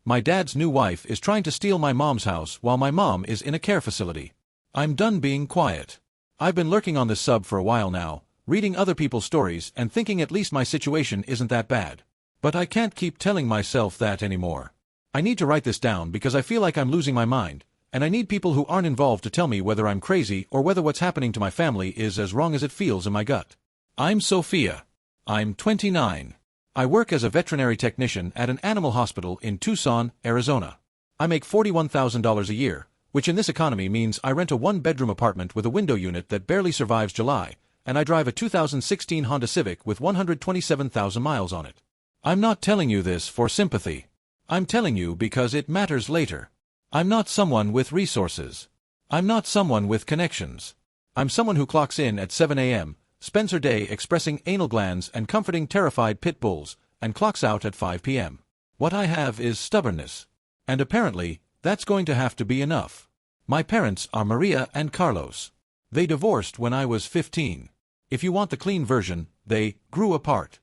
My dad's new wife is trying to steal my mom's house while my mom is in a care facility. I'm done being quiet. I've been lurking on this sub for a while now, reading other people's stories and thinking at least my situation isn't that bad. But I can't keep telling myself that anymore. I need to write this down because I feel like I'm losing my mind, and I need people who aren't involved to tell me whether I'm crazy or whether what's happening to my family is as wrong as it feels in my gut. I'm Sophia. I'm 29. I work as a veterinary technician at an animal hospital in Tucson, Arizona. I make $41,000 a year, which in this economy means I rent a one-bedroom apartment with a window unit that barely survives July, and I drive a 2016 Honda Civic with 127,000 miles on it. I'm not telling you this for sympathy. I'm telling you because it matters later. I'm not someone with resources. I'm not someone with connections. I'm someone who clocks in at 7 a.m., spends her day expressing anal glands and comforting terrified pit bulls, and clocks out at 5 p.m. What I have is stubbornness. And apparently, that's going to have to be enough. My parents are Maria and Carlos. They divorced when I was 15. If you want the clean version, they grew apart.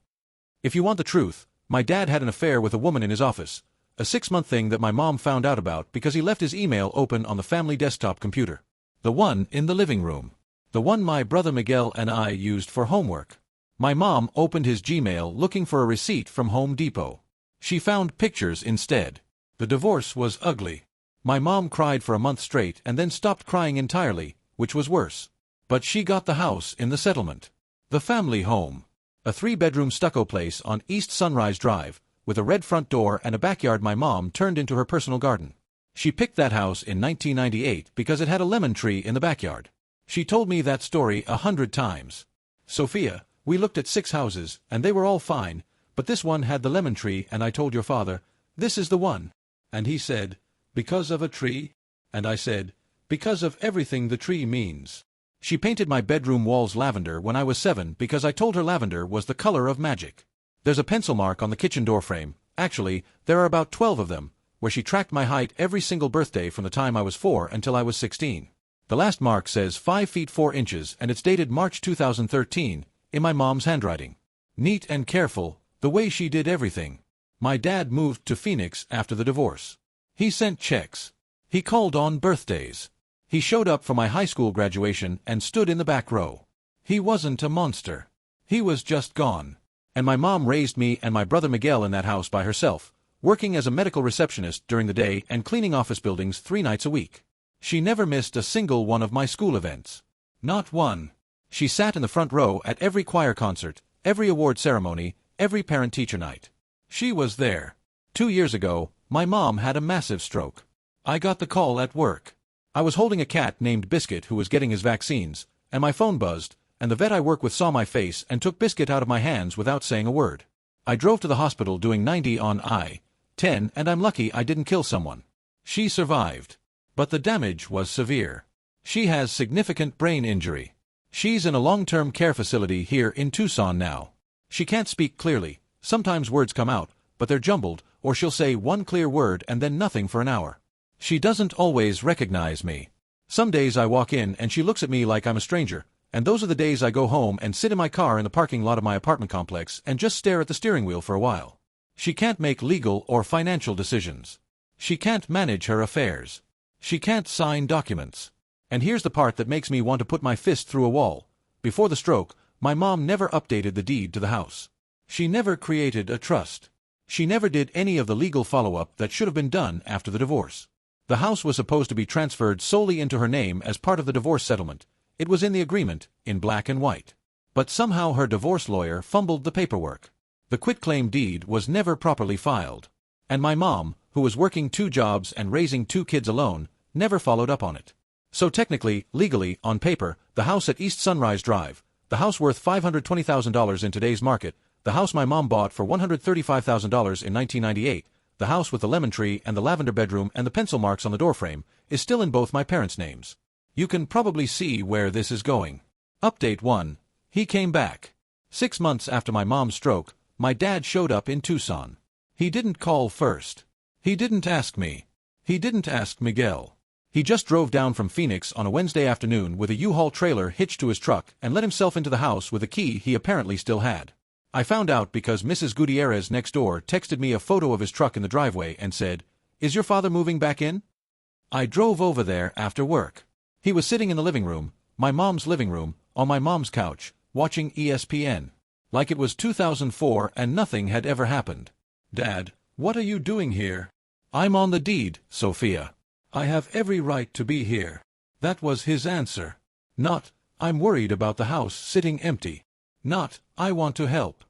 If you want the truth, my dad had an affair with a woman in his office, a 6-month thing that my mom found out about because he left his email open on the family desktop computer. The one in the living room. The one my brother Miguel and I used for homework. My mom opened his Gmail looking for a receipt from Home Depot. She found pictures instead. The divorce was ugly. My mom cried for a month straight and then stopped crying entirely, which was worse. But she got the house in the settlement. The family home. A 3-bedroom stucco place on East Sunrise Drive, with a red front door and a backyard my mom turned into her personal garden. She picked that house in 1998 because it had a lemon tree in the backyard. She told me that story 100 times. Sophia, we looked at 6 houses, and they were all fine, but this one had the lemon tree, and I told your father, this is the one. And he said, because of a tree? And I said, because of everything the tree means. She painted my bedroom walls lavender when I was 7 because I told her lavender was the color of magic. There's a pencil mark on the kitchen door frame, actually, there are about 12 of them, where she tracked my height every single birthday from the time I was 4 until I was 16. The last mark says 5 feet 4 inches and it's dated March 2013, in my mom's handwriting. Neat and careful, the way she did everything. My dad moved to Phoenix after the divorce. He sent checks. He called on birthdays. He showed up for my high school graduation and stood in the back row. He wasn't a monster. He was just gone. And my mom raised me and my brother Miguel in that house by herself, working as a medical receptionist during the day and cleaning office buildings 3 nights a week. She never missed a single one of my school events. Not one. She sat in the front row at every choir concert, every award ceremony, every parent-teacher night. She was there. 2 years ago, my mom had a massive stroke. I got the call at work. I was holding a cat named Biscuit who was getting his vaccines, and my phone buzzed, and the vet I work with saw my face and took Biscuit out of my hands without saying a word. I drove to the hospital doing 90 on I-10, and I'm lucky I didn't kill someone. She survived. But the damage was severe. She has significant brain injury. She's in a long-term care facility here in Tucson now. She can't speak clearly. Sometimes words come out, but they're jumbled, or she'll say one clear word and then nothing for an hour. She doesn't always recognize me. Some days I walk in and she looks at me like I'm a stranger, and those are the days I go home and sit in my car in the parking lot of my apartment complex and just stare at the steering wheel for a while. She can't make legal or financial decisions. She can't manage her affairs. She can't sign documents. And here's the part that makes me want to put my fist through a wall. Before the stroke, my mom never updated the deed to the house. She never created a trust. She never did any of the legal follow-up that should have been done after the divorce. The house was supposed to be transferred solely into her name as part of the divorce settlement. It was in the agreement, in black and white. But somehow her divorce lawyer fumbled the paperwork. The quitclaim deed was never properly filed. And my mom, who was working 2 jobs and raising 2 kids alone, never followed up on it. So technically, legally, on paper, the house at East Sunrise Drive, the house worth $520,000 in today's market, the house my mom bought for $135,000 in 1998, the house with the lemon tree and the lavender bedroom and the pencil marks on the doorframe, is still in both my parents' names. You can probably see where this is going. Update 1. He came back. 6 months after my mom's stroke, my dad showed up in Tucson. He didn't call first. He didn't ask me. He didn't ask Miguel. He just drove down from Phoenix on a Wednesday afternoon with a U-Haul trailer hitched to his truck and let himself into the house with a key he apparently still had. I found out because Mrs. Gutierrez next door texted me a photo of his truck in the driveway and said, Is your father moving back in? I drove over there after work. He was sitting in the living room, my mom's living room, on my mom's couch, watching ESPN. Like it was 2004 and nothing had ever happened. Dad, what are you doing here? I'm on the deed, Sophia. I have every right to be here. That was his answer. Not, I'm worried about the house sitting empty. Not, I want to help.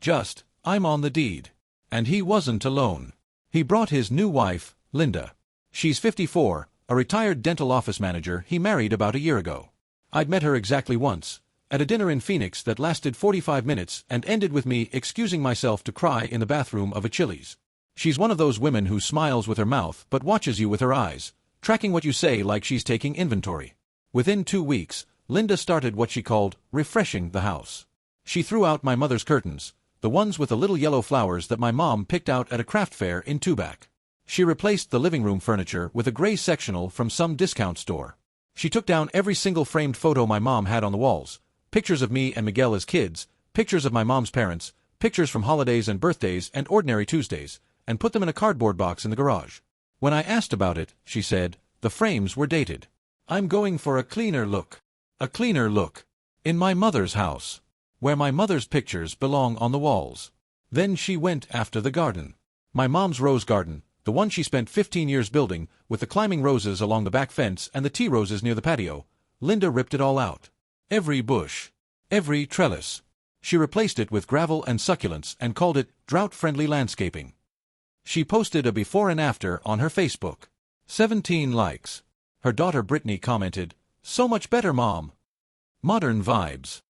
Just, I'm on the deed. And he wasn't alone. He brought his new wife, Linda. She's 54, a retired dental office manager he married about a year ago. I'd met her exactly once, at a dinner in Phoenix that lasted 45 minutes and ended with me excusing myself to cry in the bathroom of a Chili's. She's one of those women who smiles with her mouth but watches you with her eyes, tracking what you say like she's taking inventory. Within 2 weeks, Linda started what she called refreshing the house. She threw out my mother's curtains, the ones with the little yellow flowers that my mom picked out at a craft fair in Tubac. She replaced the living room furniture with a gray sectional from some discount store. She took down every single framed photo my mom had on the walls, pictures of me and Miguel as kids, pictures of my mom's parents, pictures from holidays and birthdays and ordinary Tuesdays, and put them in a cardboard box in the garage. When I asked about it, she said, the frames were dated. I'm going for a cleaner look. A cleaner look. In my mother's house. Where my mother's pictures belong on the walls. Then she went after the garden. My mom's rose garden, the one she spent 15 years building, with the climbing roses along the back fence and the tea roses near the patio. Linda ripped it all out. Every bush. Every trellis. She replaced it with gravel and succulents and called it drought-friendly landscaping. She posted a before and after on her Facebook. 17 likes. Her daughter Brittany commented, "So much better, Mom." Modern vibes.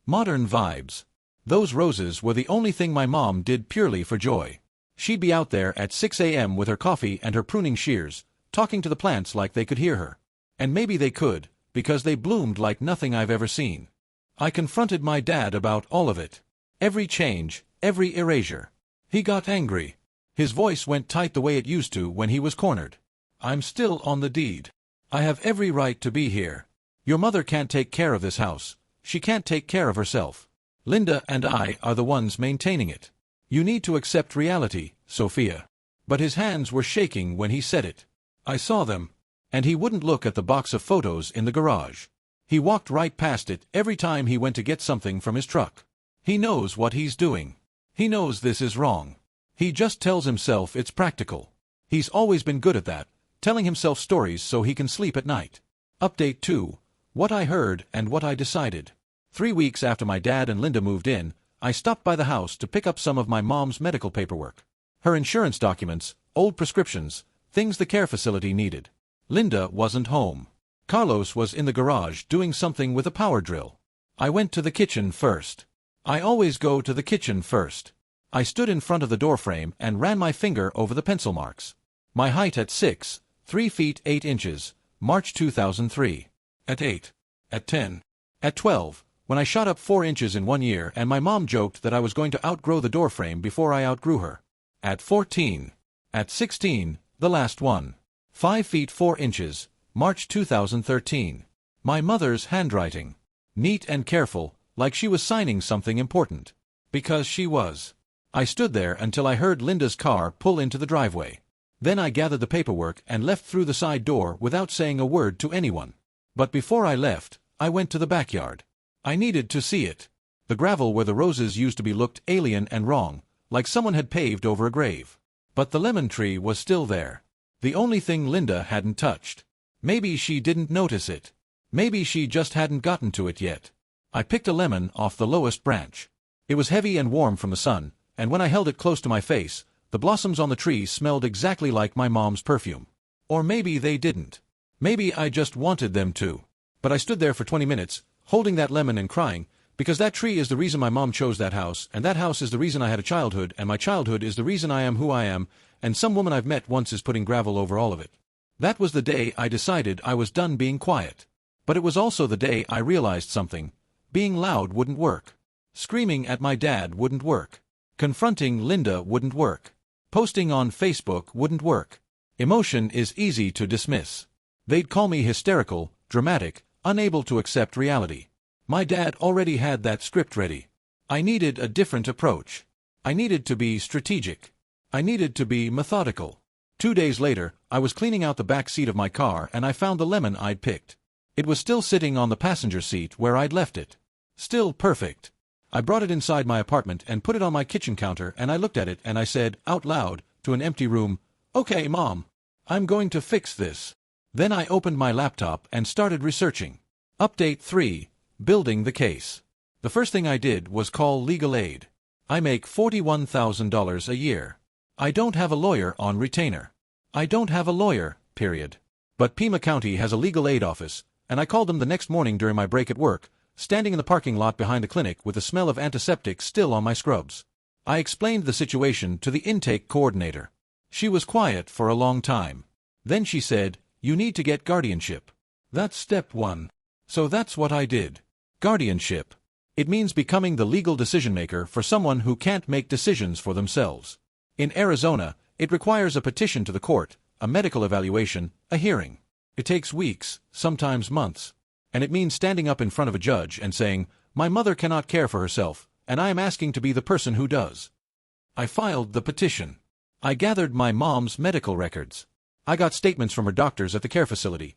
Modern vibes. Those roses were the only thing my mom did purely for joy. She'd be out there at 6 a.m. with her coffee and her pruning shears, talking to the plants like they could hear her. And maybe they could, because they bloomed like nothing I've ever seen. I confronted my dad about all of it. Every change, every erasure. He got angry. His voice went tight the way it used to when he was cornered. I'm still on the deed. I have every right to be here. Your mother can't take care of this house. She can't take care of herself. Linda and I are the ones maintaining it. You need to accept reality, Sophia. But his hands were shaking when he said it. I saw them. And he wouldn't look at the box of photos in the garage. He walked right past it every time he went to get something from his truck. He knows what he's doing. He knows this is wrong. He just tells himself it's practical. He's always been good at that, telling himself stories so he can sleep at night. Update 2. What I heard and what I decided. 3 weeks after my dad and Linda moved in, I stopped by the house to pick up some of my mom's medical paperwork. Her insurance documents, old prescriptions, things the care facility needed. Linda wasn't home. Carlos was in the garage doing something with a power drill. I went to the kitchen first. I always go to the kitchen first. I stood in front of the doorframe and ran my finger over the pencil marks. My height at 6, 3 feet 8 inches, March 2003. At 8. At 10. At 12, when I shot up 4 inches in 1 year and my mom joked that I was going to outgrow the doorframe before I outgrew her. At 14. At 16, the last one. 5 feet 4 inches, March 2013. My mother's handwriting. Neat and careful, like she was signing something important. Because she was. I stood there until I heard Linda's car pull into the driveway. Then I gathered the paperwork and left through the side door without saying a word to anyone. But before I left, I went to the backyard. I needed to see it. The gravel where the roses used to be looked alien and wrong, like someone had paved over a grave. But the lemon tree was still there. The only thing Linda hadn't touched. Maybe she didn't notice it. Maybe she just hadn't gotten to it yet. I picked a lemon off the lowest branch. It was heavy and warm from the sun, and when I held it close to my face, the blossoms on the tree smelled exactly like my mom's perfume. Or maybe they didn't. Maybe I just wanted them to. But I stood there for 20 minutes, holding that lemon and crying, because that tree is the reason my mom chose that house is the reason I had a childhood, and my childhood is the reason I am who I am, and some woman I've met once is putting gravel over all of it. That was the day I decided I was done being quiet. But it was also the day I realized something. Being loud wouldn't work. Screaming at my dad wouldn't work. Confronting Linda wouldn't work. Posting on Facebook wouldn't work. Emotion is easy to dismiss. They'd call me hysterical, dramatic, unable to accept reality. My dad already had that script ready. I needed a different approach. I needed to be strategic. I needed to be methodical. 2 days later, I was cleaning out the back seat of my car and I found the lemon I'd picked. It was still sitting on the passenger seat where I'd left it. Still perfect. I brought it inside my apartment and put it on my kitchen counter, and I looked at it and I said, out loud, to an empty room, "Okay, Mom. I'm going to fix this." Then I opened my laptop and started researching. Update 3. Building the case. The first thing I did was call legal aid. I make $41,000 a year. I don't have a lawyer on retainer. I don't have a lawyer, period. But Pima County has a legal aid office, and I called them the next morning during my break at work, standing in the parking lot behind the clinic with the smell of antiseptic still on my scrubs. I explained the situation to the intake coordinator. She was quiet for a long time. Then she said, "You need to get guardianship. That's step 1. So that's what I did. Guardianship. It means becoming the legal decision-maker for someone who can't make decisions for themselves. In Arizona, it requires a petition to the court, a medical evaluation, a hearing. It takes weeks, sometimes months. And it means standing up in front of a judge and saying, "My mother cannot care for herself, and I am asking to be the person who does." I filed the petition. I gathered my mom's medical records. I got statements from her doctors at the care facility.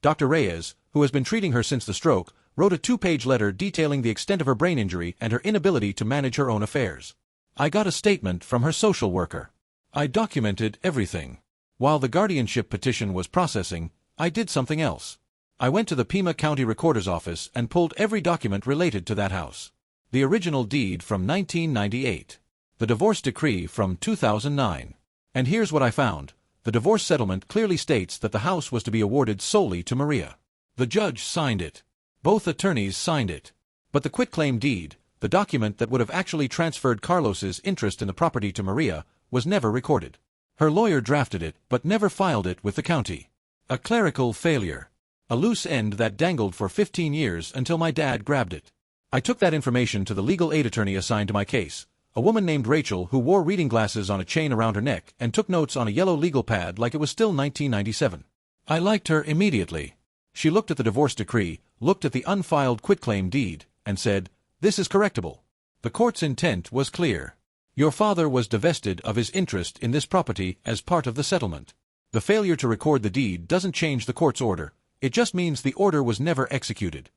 Dr. Reyes, who has been treating her since the stroke, wrote a 2-page letter detailing the extent of her brain injury and her inability to manage her own affairs. I got a statement from her social worker. I documented everything. While the guardianship petition was processing, I did something else. I went to the Pima County Recorder's office and pulled every document related to that house. The original deed from 1998. The divorce decree from 2009. And here's what I found. The divorce settlement clearly states that the house was to be awarded solely to Maria. The judge signed it. Both attorneys signed it. But the quitclaim deed, the document that would have actually transferred Carlos's interest in the property to Maria, was never recorded. Her lawyer drafted it but never filed it with the county. A clerical failure. A loose end that dangled for 15 years until my dad grabbed it. I took that information to the legal aid attorney assigned to my case, a woman named Rachel who wore reading glasses on a chain around her neck and took notes on a yellow legal pad like it was still 1997. I liked her immediately. She looked at the divorce decree, looked at the unfiled quitclaim deed, and said, "This is correctable." The court's intent was clear. Your father was divested of his interest in this property as part of the settlement. The failure to record the deed doesn't change the court's order. It just means the order was never executed.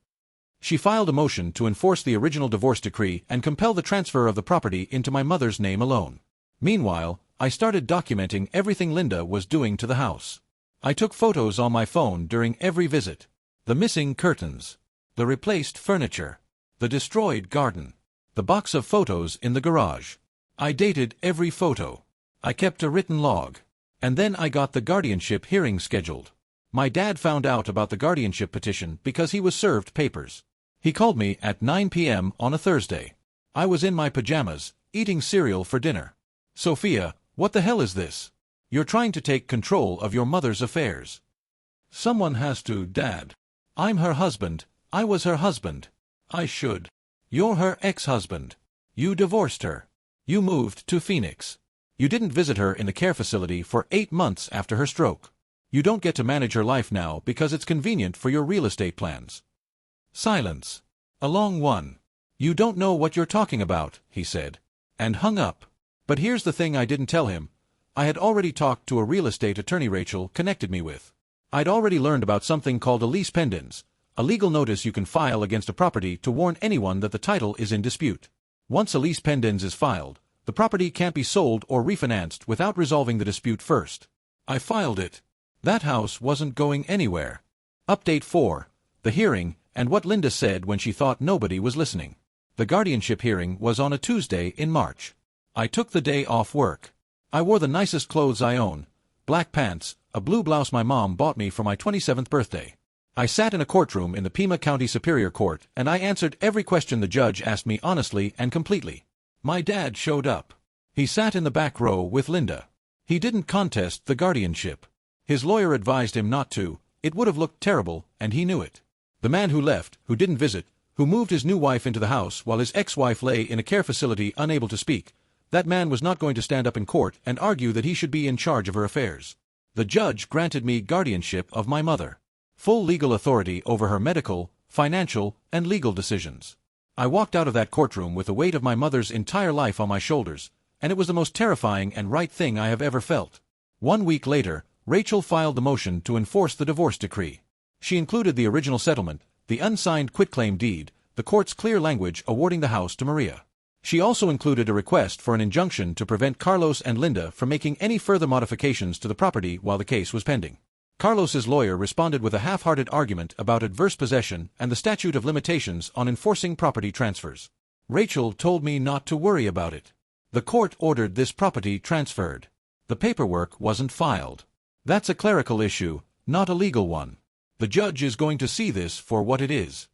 She filed a motion to enforce the original divorce decree and compel the transfer of the property into my mother's name alone. Meanwhile, I started documenting everything Linda was doing to the house. I took photos on my phone during every visit. The missing curtains. The replaced furniture. The destroyed garden. The box of photos in the garage. I dated every photo. I kept a written log. And then I got the guardianship hearing scheduled. My dad found out about the guardianship petition because he was served papers. He called me at 9 p.m. on a Thursday. I was in my pajamas, eating cereal for dinner. "Sophia, what the hell is this? You're trying to take control of your mother's affairs." "Someone has to, Dad. I'm her husband. I was her husband. I should." "You're her ex-husband. You divorced her. You moved to Phoenix. You didn't visit her in the care facility for 8 months after her stroke. You don't get to manage her life now because it's convenient for your real estate plans." Silence. A long one. "You don't know what you're talking about," he said. And hung up. But here's the thing I didn't tell him. I had already talked to a real estate attorney Rachel connected me with. I'd already learned about something called a lease pendens, a legal notice you can file against a property to warn anyone that the title is in dispute. Once a lease pendens is filed, the property can't be sold or refinanced without resolving the dispute first. I filed it. That house wasn't going anywhere. Update 4. The hearing, and what Linda said when she thought nobody was listening. The guardianship hearing was on a Tuesday in March. I took the day off work. I wore the nicest clothes I own, black pants, a blue blouse my mom bought me for my 27th birthday. I sat in a courtroom in the Pima County Superior Court and I answered every question the judge asked me honestly and completely. My dad showed up. He sat in the back row with Linda. He didn't contest the guardianship. His lawyer advised him not to. It would have looked terrible, and he knew it. The man who left, who didn't visit, who moved his new wife into the house while his ex-wife lay in a care facility unable to speak, that man was not going to stand up in court and argue that he should be in charge of her affairs. The judge granted me guardianship of my mother. Full legal authority over her medical, financial, and legal decisions. I walked out of that courtroom with the weight of my mother's entire life on my shoulders, and it was the most terrifying and right thing I have ever felt. 1 week later, Rachel filed the motion to enforce the divorce decree. She included the original settlement, the unsigned quitclaim deed, the court's clear language awarding the house to Maria. She also included a request for an injunction to prevent Carlos and Linda from making any further modifications to the property while the case was pending. Carlos's lawyer responded with a half-hearted argument about adverse possession and the statute of limitations on enforcing property transfers. Rachel told me not to worry about it. The court ordered this property transferred. The paperwork wasn't filed. That's a clerical issue, not a legal one. The judge is going to see this for what it is.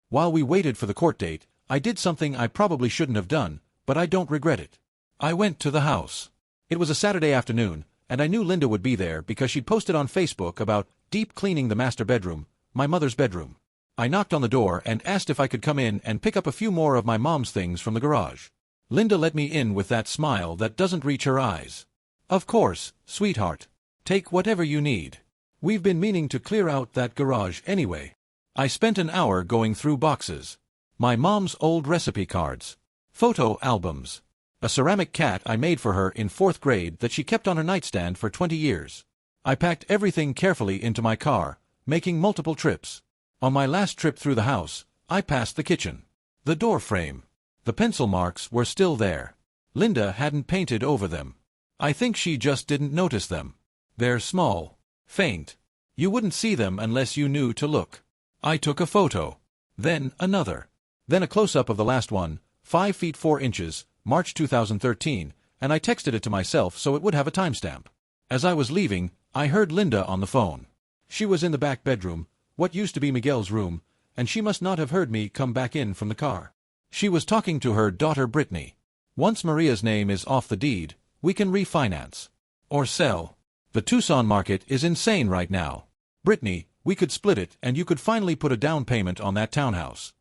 While we waited for the court date, I did something I probably shouldn't have done, but I don't regret it. I went to the house. It was a Saturday afternoon, and I knew Linda would be there because she'd posted on Facebook about deep cleaning the master bedroom, my mother's bedroom. I knocked on the door and asked if I could come in and pick up a few more of my mom's things from the garage. Linda let me in with that smile that doesn't reach her eyes. Of course, sweetheart. Take whatever you need. We've been meaning to clear out that garage anyway. I spent an hour going through boxes. My mom's old recipe cards. Photo albums. A ceramic cat I made for her in 4th grade that she kept on her nightstand for 20 years. I packed everything carefully into my car, making multiple trips. On my last trip through the house, I passed the kitchen. The door frame. The pencil marks were still there. Linda hadn't painted over them. I think she just didn't notice them. They're small. Faint. You wouldn't see them unless you knew to look. I took a photo. Then another. Then a close-up of the last one, 5 feet 4 inches, March 2013, and I texted it to myself so it would have a timestamp. As I was leaving, I heard Linda on the phone. She was in the back bedroom, what used to be Miguel's room, and she must not have heard me come back in from the car. She was talking to her daughter Brittany. Once Maria's name is off the deed, we can refinance. Or sell. The Tucson market is insane right now. Brittany, we could split it and you could finally put a down payment on that townhouse.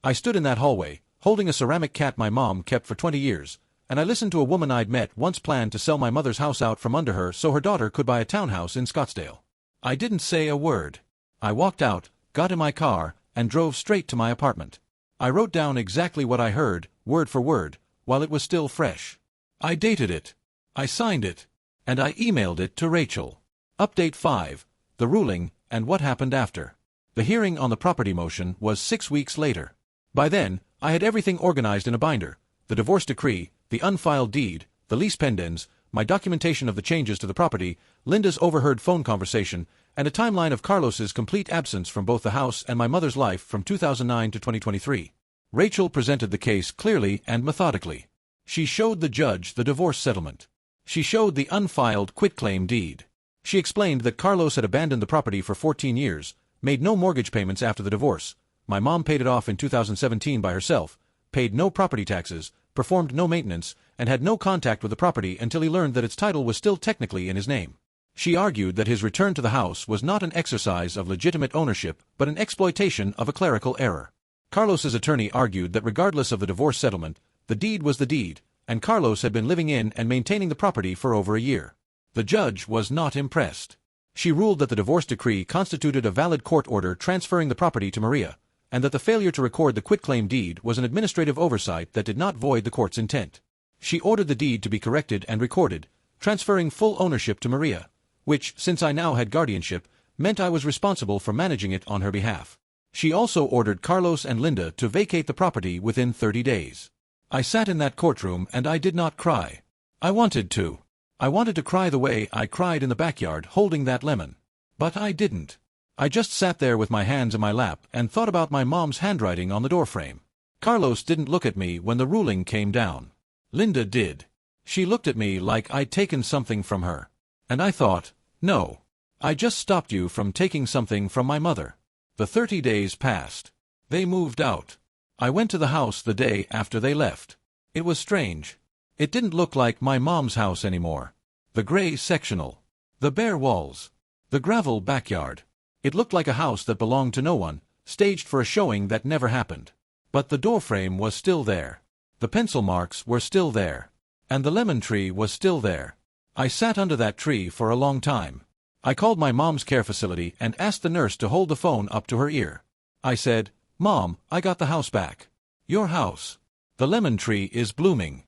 I stood in that hallway, holding a ceramic cat my mom kept for 20 years, and I listened to a woman I'd met once plan to sell my mother's house out from under her so her daughter could buy a townhouse in Scottsdale. I didn't say a word. I walked out, got in my car, and drove straight to my apartment. I wrote down exactly what I heard, word for word, while it was still fresh. I dated it. I signed it. And I emailed it to Rachel. Update 5. The ruling, and what happened after. The hearing on the property motion was 6 weeks later. By then, I had everything organized in a binder. The divorce decree, the unfiled deed, the lease pendens, my documentation of the changes to the property, Linda's overheard phone conversation, and a timeline of Carlos's complete absence from both the house and my mother's life from 2009 to 2023. Rachel presented the case clearly and methodically. She showed the judge the divorce settlement. She showed the unfiled quitclaim deed. She explained that Carlos had abandoned the property for 14 years, made no mortgage payments after the divorce. My mom paid it off in 2017 by herself, paid no property taxes, performed no maintenance, and had no contact with the property until he learned that its title was still technically in his name. She argued that his return to the house was not an exercise of legitimate ownership but an exploitation of a clerical error. Carlos's attorney argued that regardless of the divorce settlement, the deed was the deed, and Carlos had been living in and maintaining the property for over a year. The judge was not impressed. She ruled that the divorce decree constituted a valid court order transferring the property to Maria, and that the failure to record the quitclaim deed was an administrative oversight that did not void the court's intent. She ordered the deed to be corrected and recorded, transferring full ownership to Maria, which, since I now had guardianship, meant I was responsible for managing it on her behalf. She also ordered Carlos and Linda to vacate the property within 30 days. I sat in that courtroom and I did not cry. I wanted to. I wanted to cry the way I cried in the backyard holding that lemon. But I didn't. I just sat there with my hands in my lap and thought about my mom's handwriting on the doorframe. Carlos didn't look at me when the ruling came down. Linda did. She looked at me like I'd taken something from her. And I thought, no. I just stopped you from taking something from my mother. The 30 days passed. They moved out. I went to the house the day after they left. It was strange. It didn't look like my mom's house anymore. The gray sectional. The bare walls. The gravel backyard. It looked like a house that belonged to no one, staged for a showing that never happened. But the doorframe was still there. The pencil marks were still there. And the lemon tree was still there. I sat under that tree for a long time. I called my mom's care facility and asked the nurse to hold the phone up to her ear. I said, "Mom, I got the house back. Your house. The lemon tree is blooming."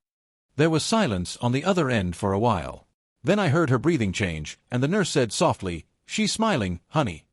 There was silence on the other end for a while. Then I heard her breathing change, and the nurse said softly, "She's smiling, honey."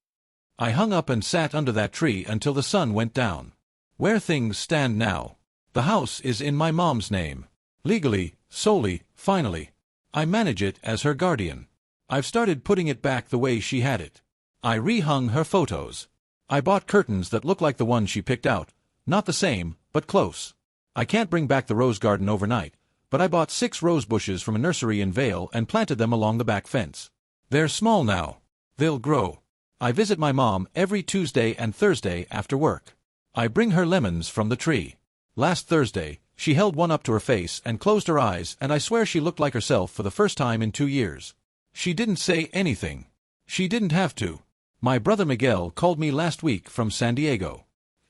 I hung up and sat under that tree until the sun went down. Where things stand now. The house is in my mom's name. Legally, solely, finally. I manage it as her guardian. I've started putting it back the way she had it. I rehung her photos. I bought curtains that look like the ones she picked out, not the same, but close. I can't bring back the rose garden overnight, but I bought 6 rose bushes from a nursery in Vale and planted them along the back fence. They're small now. They'll grow. I visit my mom every Tuesday and Thursday after work. I bring her lemons from the tree. Last Thursday, she held one up to her face and closed her eyes, and I swear she looked like herself for the first time in 2 years. She didn't say anything. She didn't have to. My brother Miguel called me last week from San Diego.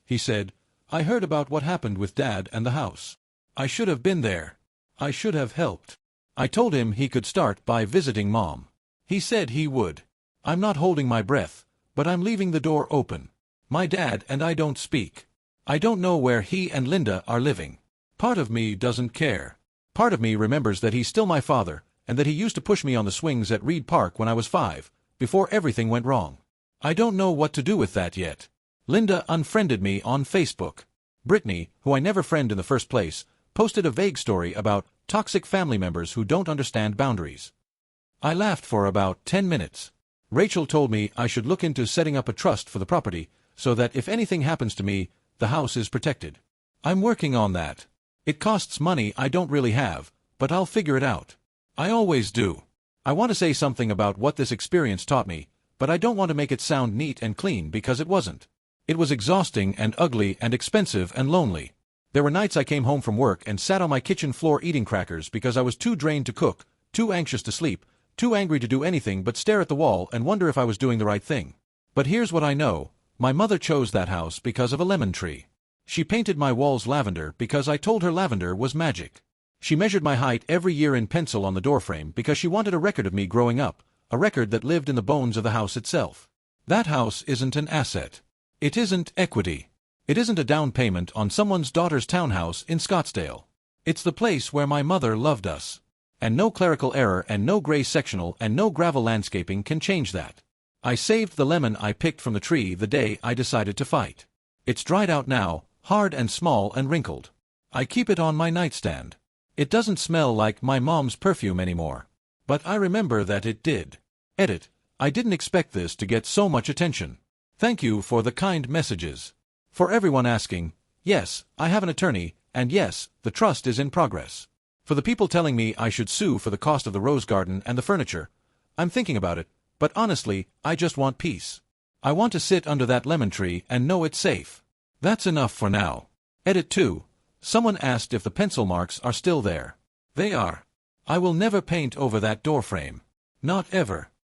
He said, "I heard about what happened with Dad and the house. I should have been there. I should have helped." I told him he could start by visiting Mom. He said he would. I'm not holding my breath, but I'm leaving the door open. My dad and I don't speak. I don't know where he and Linda are living. Part of me doesn't care. Part of me remembers that he's still my father, and that he used to push me on the swings at Reed Park when I was 5, before everything went wrong. I don't know what to do with that yet. Linda unfriended me on Facebook. Brittany, who I never friend in the first place, posted a vague story about toxic family members who don't understand boundaries. I laughed for about 10 minutes. Rachel told me I should look into setting up a trust for the property, so that if anything happens to me, the house is protected. I'm working on that. It costs money I don't really have, but I'll figure it out. I always do. I want to say something about what this experience taught me, but I don't want to make it sound neat and clean because it wasn't. It was exhausting and ugly and expensive and lonely. There were nights I came home from work and sat on my kitchen floor eating crackers because I was too drained to cook, too anxious to sleep, too angry to do anything but stare at the wall and wonder if I was doing the right thing. But here's what I know. My mother chose that house because of a lemon tree. She painted my walls lavender because I told her lavender was magic. She measured my height every year in pencil on the doorframe because she wanted a record of me growing up, a record that lived in the bones of the house itself. That house isn't an asset. It isn't equity. It isn't a down payment on someone's daughter's townhouse in Scottsdale. It's the place where my mother loved us. And no clerical error and no gray sectional and no gravel landscaping can change that. I saved the lemon I picked from the tree the day I decided to fight. It's dried out now, hard and small and wrinkled. I keep it on my nightstand. It doesn't smell like my mom's perfume anymore. But I remember that it did. Edit. I didn't expect this to get so much attention. Thank you for the kind messages. For everyone asking, yes, I have an attorney, and yes, the trust is in progress. For the people telling me I should sue for the cost of the rose garden and the furniture, I'm thinking about it, but honestly, I just want peace. I want to sit under that lemon tree and know it's safe. That's enough for now. Edit 2. Someone asked if the pencil marks are still there. They are. I will never paint over that doorframe. Not ever.